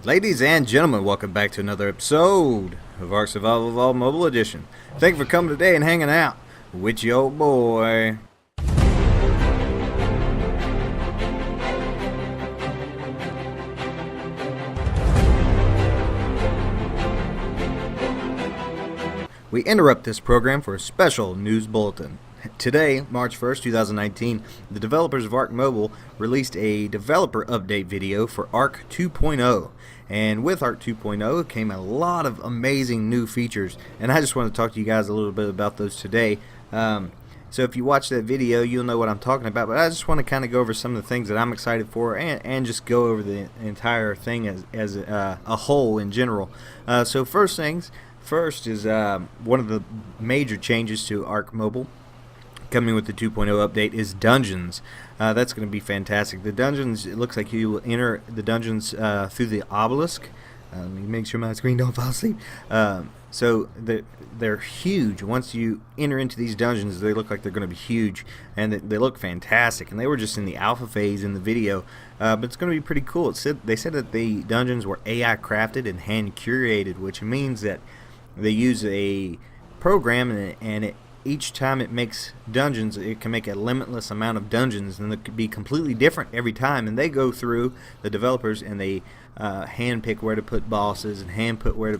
Ladies and gentlemen, welcome back to another episode of Ark Survival Evolved Mobile Edition. Thank you for coming today and hanging out with your old boy. We interrupt this program for a special news bulletin. Today, March 1st, 2019, the developers of Ark Mobile released a developer update video for Ark 2.0. And with Ark 2.0 came a lot of amazing new features, and I just want to talk to you guys a little bit about those today. So if you watch that video, you'll know what I'm talking about, but I just want to kind of go over some of the things that I'm excited for and just go over the entire thing as a whole in general. So first is one of the major changes to Ark Mobile coming with the 2.0 update is dungeons. That's going to be fantastic. The dungeons, it looks like you will enter the dungeons through the obelisk. Let me make sure my screen don't fall asleep. So they're huge. Once you enter into these dungeons, they look like they're going to be huge, and they look fantastic. And they were just in the alpha phase in the video, but it's going to be pretty cool. They said that the dungeons were AI crafted and hand curated, which means that they use a program and each time it makes dungeons, it can make a limitless amount of dungeons, and it could be completely different every time. And they go through, the developers, and they hand pick where to put bosses and hand put where to,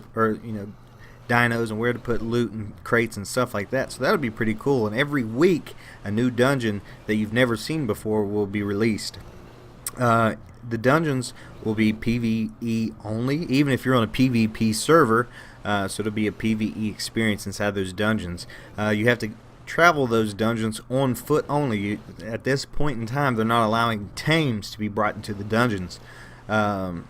dinos, and where to put loot and crates and stuff like that. So that'll be pretty cool. And every week, a new dungeon that you've never seen before will be released. The dungeons will be PvE only, even if you're on a PvP server. So it'll be a PvE experience inside those dungeons. You have to travel those dungeons on foot only. At this point in time, they're not allowing tames to be brought into the dungeons. In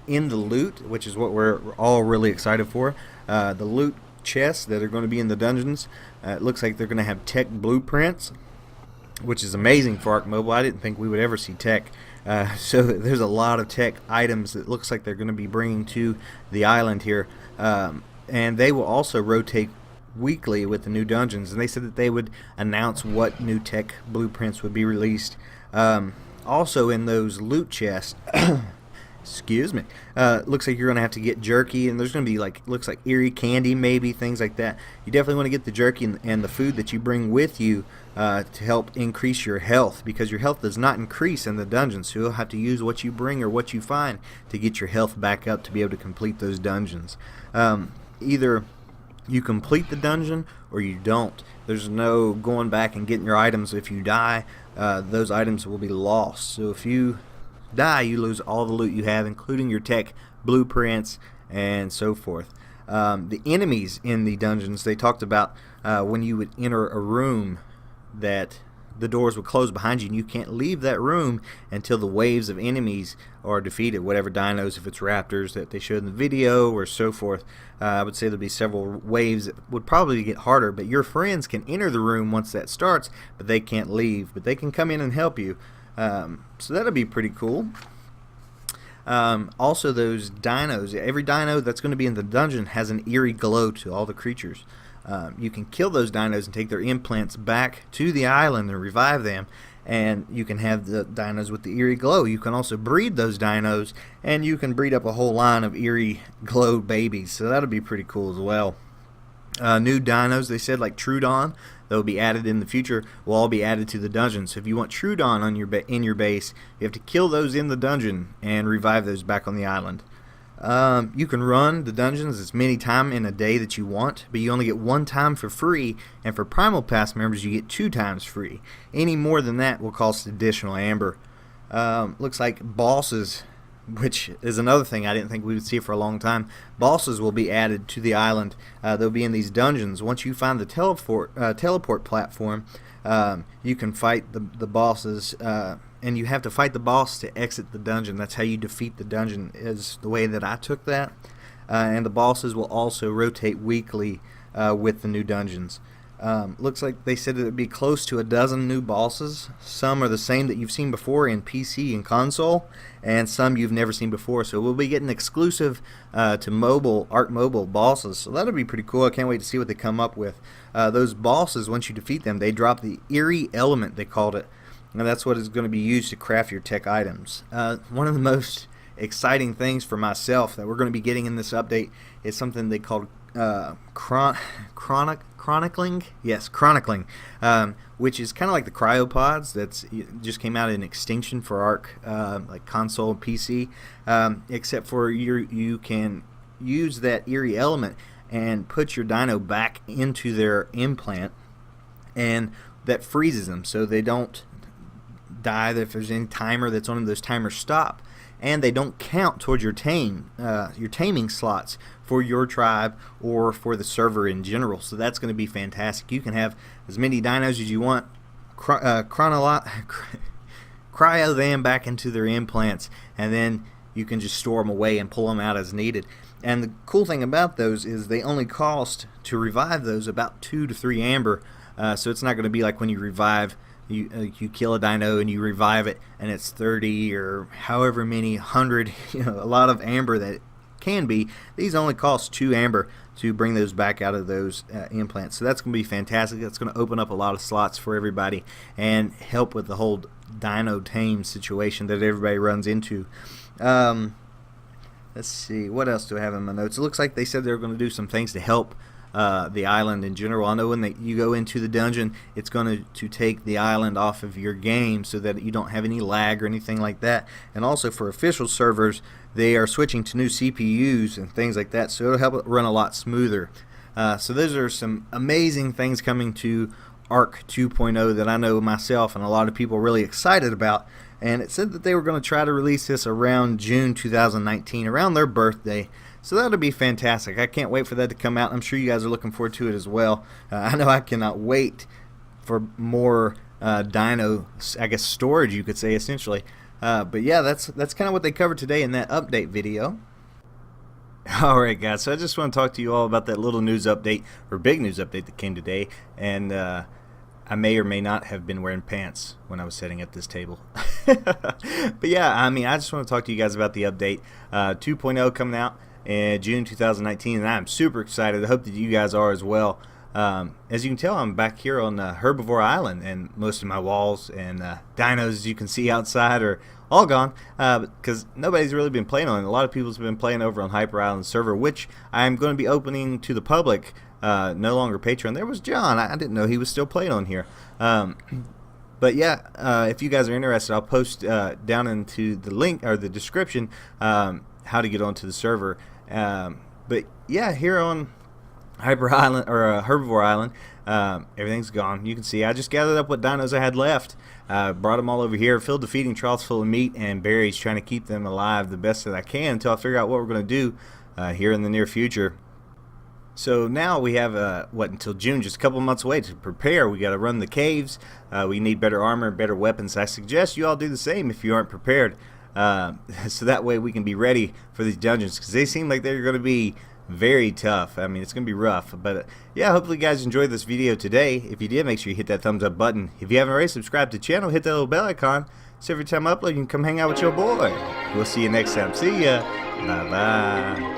the loot, which is what we're all really excited for, the loot chests that are going to be in the dungeons, it looks like they're going to have tech blueprints, which is amazing for Ark Mobile. I didn't think we would ever see tech. So there's a lot of tech items that looks like they're going to be bringing to the island here. And they will also rotate weekly with the new dungeons. And they said that they would announce what new tech blueprints would be released. Also in those loot chests, excuse me, looks like you're going to have to get jerky, and there's going to be looks like eerie candy, maybe, things like that. You definitely want to get the jerky and the food that you bring with you to help increase your health, because your health does not increase in the dungeons, so you'll have to use what you bring or what you find to get your health back up to be able to complete those dungeons. Either you complete the dungeon or you don't. There's no going back and getting your items. If you die, those items will be lost. So if you die, you lose all the loot you have, including your tech blueprints and so forth. The enemies in the dungeons, they talked about when you would enter a room that the doors would close behind you, and you can't leave that room until the waves of enemies are defeated, whatever dinos, if it's raptors that they showed in the video or so forth. I would say there'll be several waves that would probably get harder, but your friends can enter the room once that starts, but they can't leave, but they can come in and help you. So that'll be pretty cool. Also, those dinos, every dino that's going to be in the dungeon has an eerie glow to all the creatures. You can kill those dinos and take their implants back to the island and revive them, and you can have the dinos with the eerie glow. You can also breed those dinos, and you can breed up a whole line of eerie glow babies, so that'll be pretty cool as well. New dinos, they said, like Trudon, that will be added in the future, will all be added to the dungeon. So if you want Trudon on in your base, you have to kill those in the dungeon and revive those back on the island. You can run the dungeons as many times in a day that you want, but you only get one time for free, and for Primal Pass members you get 2 times free. Any more than that will cost additional amber. Looks like bosses, which is another thing I didn't think we would see for a long time. Bosses will be added to the island. They'll be in these dungeons. Once you find the teleport platform, you can fight the bosses, and you have to fight the boss to exit the dungeon. That's how you defeat the dungeon, is the way that I took that. And the bosses will also rotate weekly with the new dungeons. Looks like they said it would be close to a dozen new bosses. Some are the same that you've seen before in PC and console, and some you've never seen before. So we'll be getting exclusive to mobile, Ark Mobile bosses. So that'll be pretty cool. I can't wait to see what they come up with. Those bosses, once you defeat them, they drop the eerie element, they called it. And that's what is going to be used to craft your tech items. One of the most exciting things for myself that we're going to be getting in this update is something they called chronicling. Yes, chronicling, which is kind of like the cryopods that's just came out in extinction for Ark, like console and PC, except for you can use that eerie element and put your dino back into their implant, and that freezes them so they don't die. If there's any timer that's on them, those timers stop, and they don't count towards your taming slots for your tribe or for the server in general. So that's going to be fantastic. You can have as many dinos as you want, cryo them back into their implants, and then you can just store them away and pull them out as needed. And the cool thing about those is they only cost to revive those about 2 to 3 amber. So it's not going to be like when you revive, you kill a dino and you revive it and it's 30 or however many hundred, a lot of amber that it can be. These only cost 2 amber to bring those back out of those implants. So that's going to be fantastic. That's going to open up a lot of slots for everybody and help with the whole dino tame situation that everybody runs into. Let's see, what else do I have in my notes? It looks like they said they were going to do some things to help the island in general. I know when you go into the dungeon, it's going to take the island off of your game so that you don't have any lag or anything like that. And also for official servers, they are switching to new CPUs and things like that, so it'll help it run a lot smoother. So those are some amazing things coming to Ark 2.0 that I know myself and a lot of people are really excited about. And it said that they were going to try to release this around June 2019, around their birthday. So that'll be fantastic. I can't wait for that to come out. I'm sure you guys are looking forward to it as well. I know I cannot wait for more dino, I guess, storage, you could say, essentially. But yeah, that's kind of what they covered today in that update video. Alright guys, so I just want to talk to you all about that little news update, or big news update that came today. And I may or may not have been wearing pants when I was sitting at this table. But yeah, I mean, I just want to talk to you guys about the update 2.0 coming out in June 2019, and I'm super excited. I hope that you guys are as well. As you can tell, I'm back here on Herbivore Island, and most of my walls and dinos, as you can see outside, are all gone because nobody's really been playing on it. A lot of people's been playing over on Hyper Island server, which I'm going to be opening to the public. No longer Patreon. There was John. I didn't know he was still playing on here. But yeah, if you guys are interested, I'll post down into the link or the description how to get onto the server. But yeah, here on Hyper Island or Herbivore Island, everything's gone. You can see I just gathered up what dinos I had left, brought them all over here, filled the feeding troughs full of meat and berries, trying to keep them alive the best that I can until I figure out what we're going to do here in the near future. So now we have until June, just a couple months away to prepare. We got to run the caves. We need better armor and better weapons. I suggest you all do the same if you aren't prepared, so that way we can be ready for these dungeons, because they seem like they're going to be very tough. I mean, it's going to be rough. But yeah, hopefully you guys enjoyed this video today. If you did, make sure you hit that thumbs up button. If you haven't already subscribed to the channel, hit that little bell icon so every time I upload you can come hang out with your boy. We'll see you next time. See ya. Bye bye.